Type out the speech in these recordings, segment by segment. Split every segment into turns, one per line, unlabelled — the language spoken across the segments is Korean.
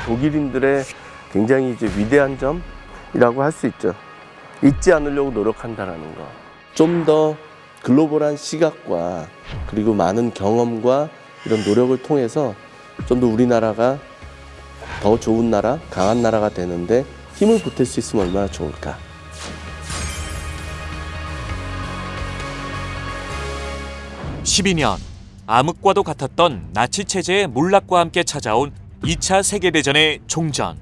독일인들의 굉장히 이제 위대한 점이라고 할 수 있죠. 잊지 않으려고 노력한다라는 거. 좀 더 글로벌한 시각과 그리고 많은 경험과 이런 노력을 통해서 좀 더 우리나라가 더 좋은 나라, 강한 나라가 되는데 힘을 보탤 수 있으면 얼마나 좋을까.
(12년) 암흑과도 같았던 나치 체제의 몰락과 함께 찾아온 2차 세계대전의 종전.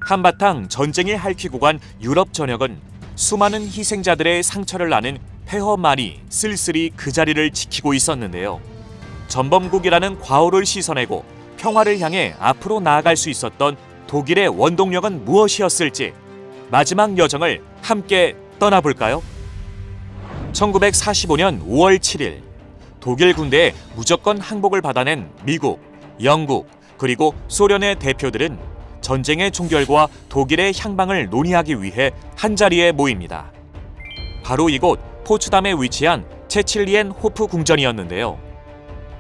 한바탕 전쟁이 핥히고 간 유럽 전역은 수많은 희생자들의 상처를 나는 폐허만이 쓸쓸히 그 자리를 지키고 있었는데요. 전범국이라는 과오를 씻어내고 평화를 향해 앞으로 나아갈 수 있었던 독일의 원동력은 무엇이었을지 마지막 여정을 함께 떠나볼까요? 1945년 5월 7일 독일 군대의 무조건 항복을 받아낸 미국, 영국, 그리고 소련의 대표들은 전쟁의 종결과 독일의 향방을 논의하기 위해 한자리에 모입니다. 바로 이곳 포츠담에 위치한 체칠리엔 호프 궁전이었는데요.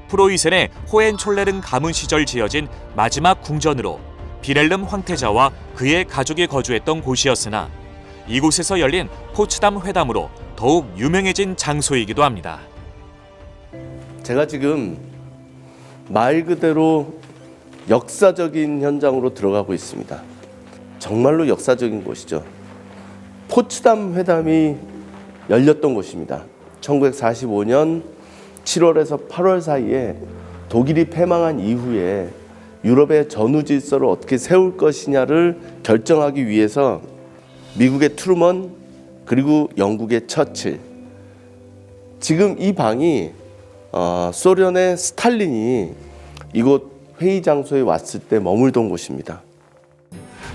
프로이센의 호헨촐레른 가문 시절 지어진 마지막 궁전으로 비렐름 황태자와 그의 가족이 거주했던 곳이었으나 이곳에서 열린 포츠담 회담으로 더욱 유명해진 장소이기도 합니다.
제가 지금 말 그대로 역사적인 현장으로 들어가고 있습니다. 정말로 역사적인 곳이죠. 포츠담 회담이 열렸던 곳입니다. 1945년 7월에서 8월 사이에 독일이 패망한 이후에 유럽의 전후 질서를 어떻게 세울 것이냐를 결정하기 위해서 미국의 트루먼 그리고 영국의 처칠, 지금 이 방이 소련의 스탈린이 이곳 회의 장소에 왔을 때 머물던 곳입니다.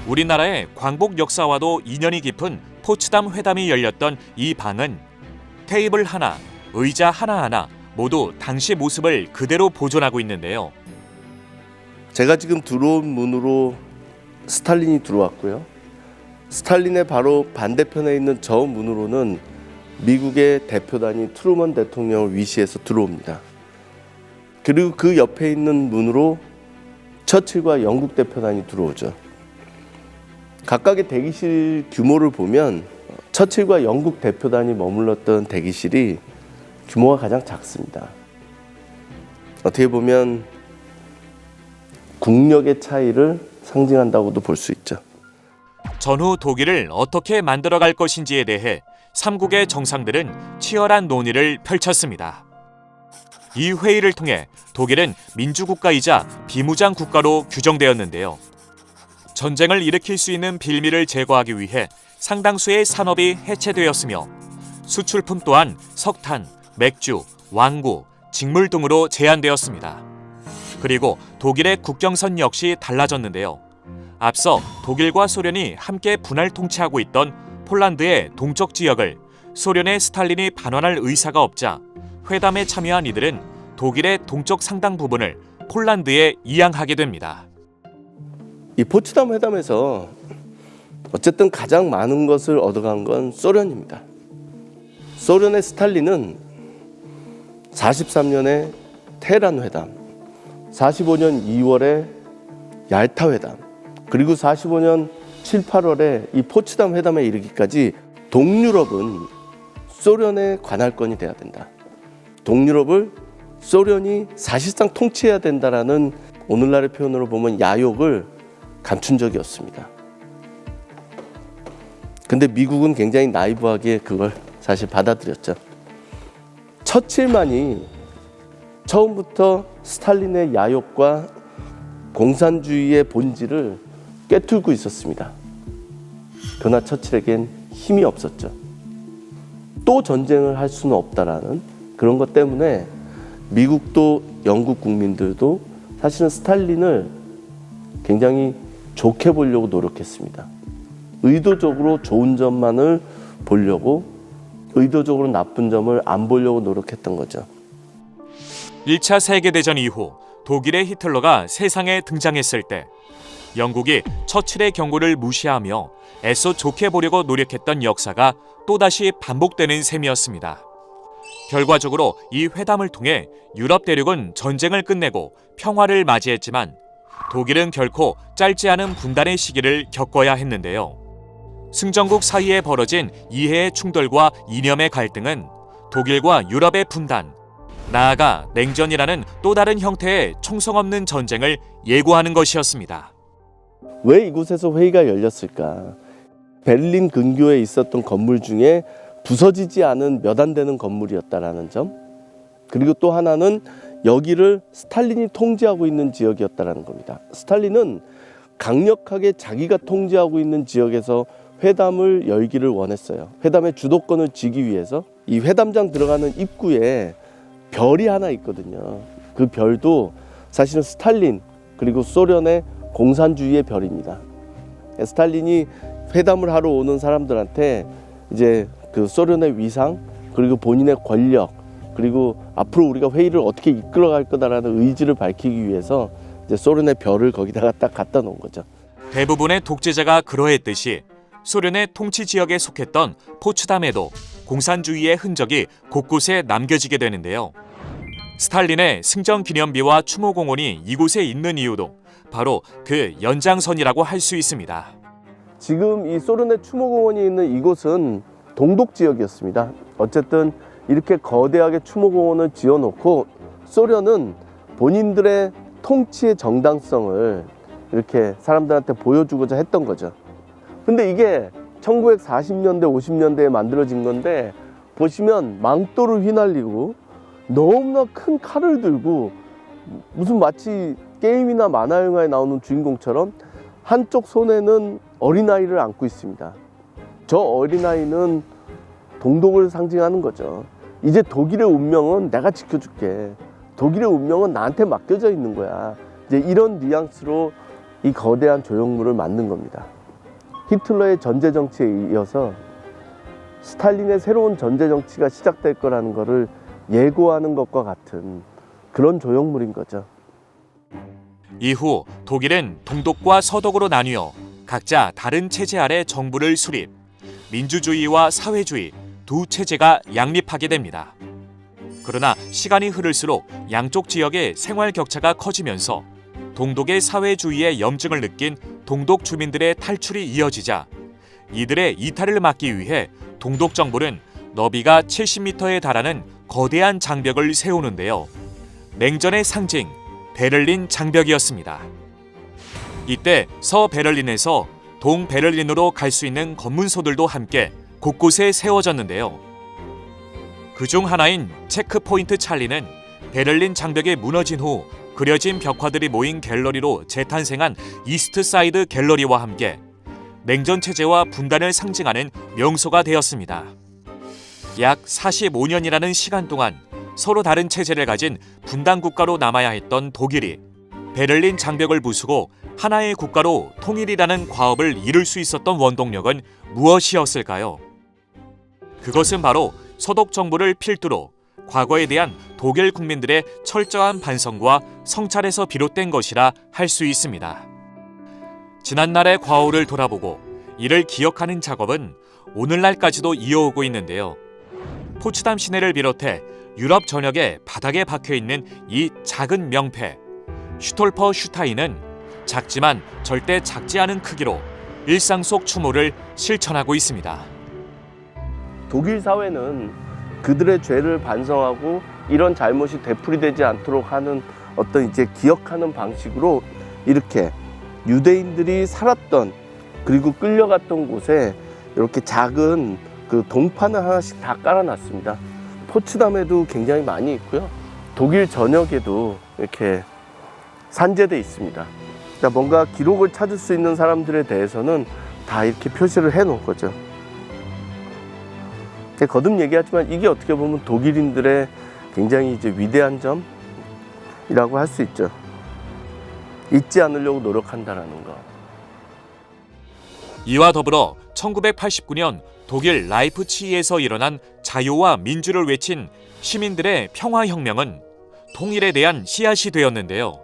우리나라의 광복 역사와도 인연이 깊은 포츠담 회담이 열렸던 이 방은 테이블 하나, 의자 하나하나 모두 당시 모습을 그대로 보존하고 있는데요.
제가 지금 들어온 문으로 스탈린이 들어왔고요. 스탈린의 바로 반대편에 있는 저 문으로는 미국의 대표단이 트루먼 대통령을 위시해서 들어옵니다. 그리고 그 옆에 있는 문으로 처칠과 영국 대표단이 들어오죠. 각각의 대기실 규모를 보면 처칠과 영국 대표단이 머물렀던 대기실이 규모가 가장 작습니다. 어떻게 보면 국력의 차이를 상징한다고도 볼 수 있죠.
전후 독일을 어떻게 만들어갈 것인지에 대해 3국의 정상들은 치열한 논의를 펼쳤습니다. 이 회의를 통해 독일은 민주국가이자 비무장 국가로 규정되었는데요. 전쟁을 일으킬 수 있는 빌미를 제거하기 위해 상당수의 산업이 해체되었으며 수출품 또한 석탄, 맥주, 완구, 직물 등으로 제한되었습니다. 그리고 독일의 국경선 역시 달라졌는데요. 앞서 독일과 소련이 함께 분할 통치하고 있던 폴란드의 동쪽 지역을 소련의 스탈린이 반환할 의사가 없자 회담에 참여한 이들은 독일의 동쪽 상당 부분을 폴란드에 이양하게 됩니다.
이 포츠담 회담에서 어쨌든 가장 많은 것을 얻어간 건 소련입니다. 소련의 스탈린은 43년에 테헤란 회담, 45년 2월에 얄타 회담, 그리고 45년 7, 8월에 이 포츠담 회담에 이르기까지 동유럽은 소련의 관할권이 돼야 된다. 동유럽을 소련이 사실상 통치해야 된다라는 오늘날의 표현으로 보면 야욕을 감춘 적이 없습니다. 근데 미국은 굉장히 나이브하게 그걸 사실 받아들였죠. 처칠만이 처음부터 스탈린의 야욕과 공산주의의 본질을 꿰뚫고 있었습니다. 그러나 처칠에겐 힘이 없었죠. 또 전쟁을 할 수는 없다라는 그런 것 때문에 미국도 영국 국민들도 사실은 스탈린을 굉장히 좋게 보려고 노력했습니다. 의도적으로 좋은 점만을 보려고, 의도적으로 나쁜 점을 안 보려고 노력했던 거죠.
1차 세계대전 이후 독일의 히틀러가 세상에 등장했을 때 영국이 처칠의 경고를 무시하며 애써 좋게 보려고 노력했던 역사가 또다시 반복되는 셈이었습니다. 결과적으로 이 회담을 통해 유럽 대륙은 전쟁을 끝내고 평화를 맞이했지만 독일은 결코 짧지 않은 분단의 시기를 겪어야 했는데요. 승전국 사이에 벌어진 이해의 충돌과 이념의 갈등은 독일과 유럽의 분단, 나아가 냉전이라는 또 다른 형태의 총성 없는 전쟁을 예고하는 것이었습니다.
왜 이곳에서 회의가 열렸을까? 베를린 근교에 있었던 건물 중에 부서지지 않은 몇 안 되는 건물이었다라는 점, 그리고 또 하나는 여기를 스탈린이 통제하고 있는 지역이었다라는 겁니다. 스탈린은 강력하게 자기가 통제하고 있는 지역에서 회담을 열기를 원했어요. 회담의 주도권을 쥐기 위해서 이 회담장 들어가는 입구에 별이 하나 있거든요. 그 별도 사실은 스탈린 그리고 소련의 공산주의의 별입니다. 스탈린이 회담을 하러 오는 사람들한테 이제 그 소련의 위상 그리고 본인의 권력 그리고 앞으로 우리가 회의를 어떻게 이끌어갈 거다라는 의지를 밝히기 위해서 이제 소련의 별을 거기다가 딱 갖다 놓은 거죠.
대부분의 독재자가 그러했듯이 소련의 통치 지역에 속했던 포츠담에도 공산주의의 흔적이 곳곳에 남겨지게 되는데요. 스탈린의 승전기념비와 추모공원이 이곳에 있는 이유도 바로 그 연장선이라고 할 수 있습니다.
지금 이 소련의 추모공원이 있는 이곳은 동독 지역이었습니다. 어쨌든 이렇게 거대하게 추모공원을 지어놓고 소련은 본인들의 통치의 정당성을 이렇게 사람들한테 보여주고자 했던 거죠. 근데 이게 1940년대, 50년대에 만들어진 건데 보시면 망토를 휘날리고 너무나 큰 칼을 들고 무슨 마치 게임이나 만화 영화에 나오는 주인공처럼 한쪽 손에는 어린아이를 안고 있습니다. 저 어린아이는 동독을 상징하는 거죠. 이제 독일의 운명은 내가 지켜줄게. 독일의 운명은 나한테 맡겨져 있는 거야. 이제 이런 뉘앙스로 이 거대한 조형물을 만든 겁니다. 히틀러의 전제 정치에 이어서 스탈린의 새로운 전제 정치가 시작될 거라는 것을 예고하는 것과 같은 그런 조형물인 거죠.
이후 독일은 동독과 서독으로 나뉘어 각자 다른 체제 아래 정부를 수립, 민주주의와 사회주의 두 체제가 양립하게 됩니다. 그러나 시간이 흐를수록 양쪽 지역의 생활 격차가 커지면서 동독의 사회주의의 염증을 느낀 동독 주민들의 탈출이 이어지자 이들의 이탈을 막기 위해 동독 정부는 너비가 70m에 달하는 거대한 장벽을 세우는데요. 냉전의 상징, 베를린 장벽이었습니다. 이때 서베를린에서 동베를린으로 갈 수 있는 검문소들도 함께 곳곳에 세워졌는데요. 그중 하나인 체크포인트 찰리는 베를린 장벽이 무너진 후 그려진 벽화들이 모인 갤러리로 재탄생한 이스트사이드 갤러리와 함께 냉전 체제와 분단을 상징하는 명소가 되었습니다. 약 45년이라는 시간 동안 서로 다른 체제를 가진 분단 국가로 남아야 했던 독일이 베를린 장벽을 부수고 하나의 국가로 통일이라는 과업을 이룰 수 있었던 원동력은 무엇이었을까요? 그것은 바로 서독 정부를 필두로 과거에 대한 독일 국민들의 철저한 반성과 성찰에서 비롯된 것이라 할 수 있습니다. 지난날의 과오를 돌아보고 이를 기억하는 작업은 오늘날까지도 이어오고 있는데요. 포츠담 시내를 비롯해 유럽 전역에 바닥에 박혀있는 이 작은 명패 슈톨퍼 슈타인은 작지만 절대 작지 않은 크기로 일상 속 추모를 실천하고 있습니다.
독일 사회는 그들의 죄를 반성하고 이런 잘못이 되풀이되지 않도록 하는 어떤 이제 기억하는 방식으로 이렇게 유대인들이 살았던 그리고 끌려갔던 곳에 이렇게 작은 그 동판을 하나씩 다 깔아놨습니다. 포츠담에도 굉장히 많이 있고요. 독일 전역에도 이렇게 산재돼 있습니다. 그러니까 뭔가 기록을 찾을 수 있는 사람들에 대해서는 다 이렇게 표시를 해놓은 거죠. 거듭 얘기하지만 이게 어떻게 보면 독일인들의 굉장히 이제 위대한 점이라고 할 수 있죠. 잊지 않으려고 노력한다라는 거.
이와 더불어 1989년 독일 라이프치히에서 일어난 자유와 민주를 외친 시민들의 평화혁명은 통일에 대한 씨앗이 되었는데요.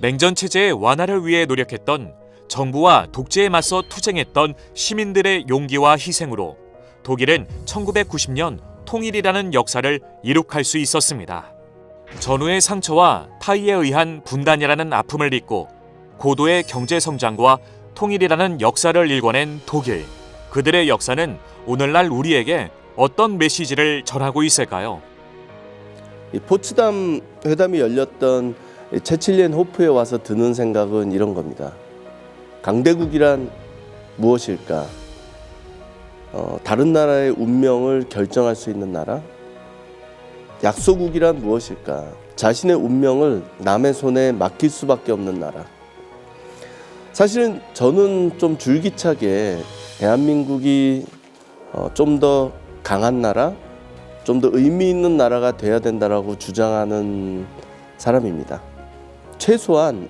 냉전 체제의 완화를 위해 노력했던 정부와 독재에 맞서 투쟁했던 시민들의 용기와 희생으로 독일은 1990년 통일이라는 역사를 이룩할 수 있었습니다. 전후의 상처와 타이에 의한 분단이라는 아픔을 딛고 고도의 경제 성장과 통일이라는 역사를 일궈낸 독일. 그들의 역사는 오늘날 우리에게 어떤 메시지를 전하고 있을까요?
이 포츠담 회담이 열렸던 체칠리엔 호프에 와서 드는 생각은 이런 겁니다. 강대국이란 무엇일까? 다른 나라의 운명을 결정할 수 있는 나라? 약소국이란 무엇일까? 자신의 운명을 남의 손에 맡길 수밖에 없는 나라. 사실은 저는 좀 줄기차게 대한민국이 좀 더 강한 나라, 좀 더 의미 있는 나라가 돼야 된다라고 주장하는 사람입니다. 최소한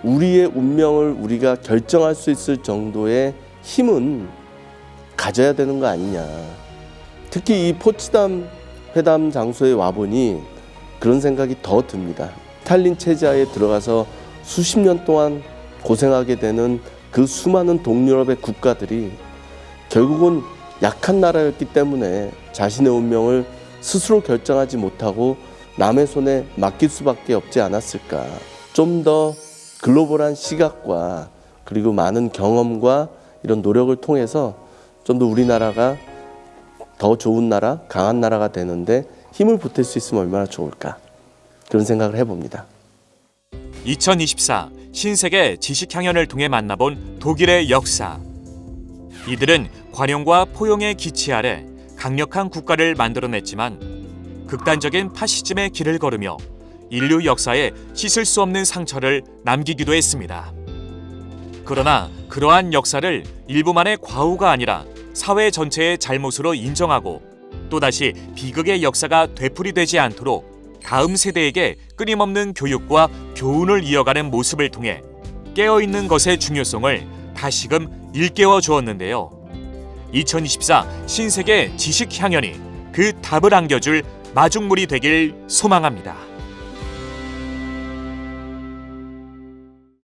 우리의 운명을 우리가 결정할 수 있을 정도의 힘은 가져야 되는 거 아니냐. 특히 이 포츠담 회담 장소에 와보니 그런 생각이 더 듭니다. 스탈린 체제하에 들어가서 수십 년 동안 고생하게 되는 그 수많은 동유럽의 국가들이 결국은 약한 나라였기 때문에 자신의 운명을 스스로 결정하지 못하고 남의 손에 맡길 수밖에 없지 않았을까. 좀 더 글로벌한 시각과 그리고 많은 경험과 이런 노력을 통해서 좀 더 우리나라가 더 좋은 나라, 강한 나라가 되는데 힘을 보탤 수 있으면 얼마나 좋을까. 그런 생각을 해봅니다.
2024 신세계 지식향연을 통해 만나본 독일의 역사. 이들은 관용과 포용의 기치 아래 강력한 국가를 만들어냈지만 극단적인 파시즘의 길을 걸으며 인류 역사에 씻을 수 없는 상처를 남기기도 했습니다. 그러나 그러한 역사를 일부만의 과오가 아니라 사회 전체의 잘못으로 인정하고 또다시 비극의 역사가 되풀이되지 않도록 다음 세대에게 끊임없는 교육과 교훈을 이어가는 모습을 통해 깨어있는 것의 중요성을 다시금 일깨워 주었는데요. 2024 신세계 지식향연이 그 답을 안겨줄 마중물이 되길 소망합니다.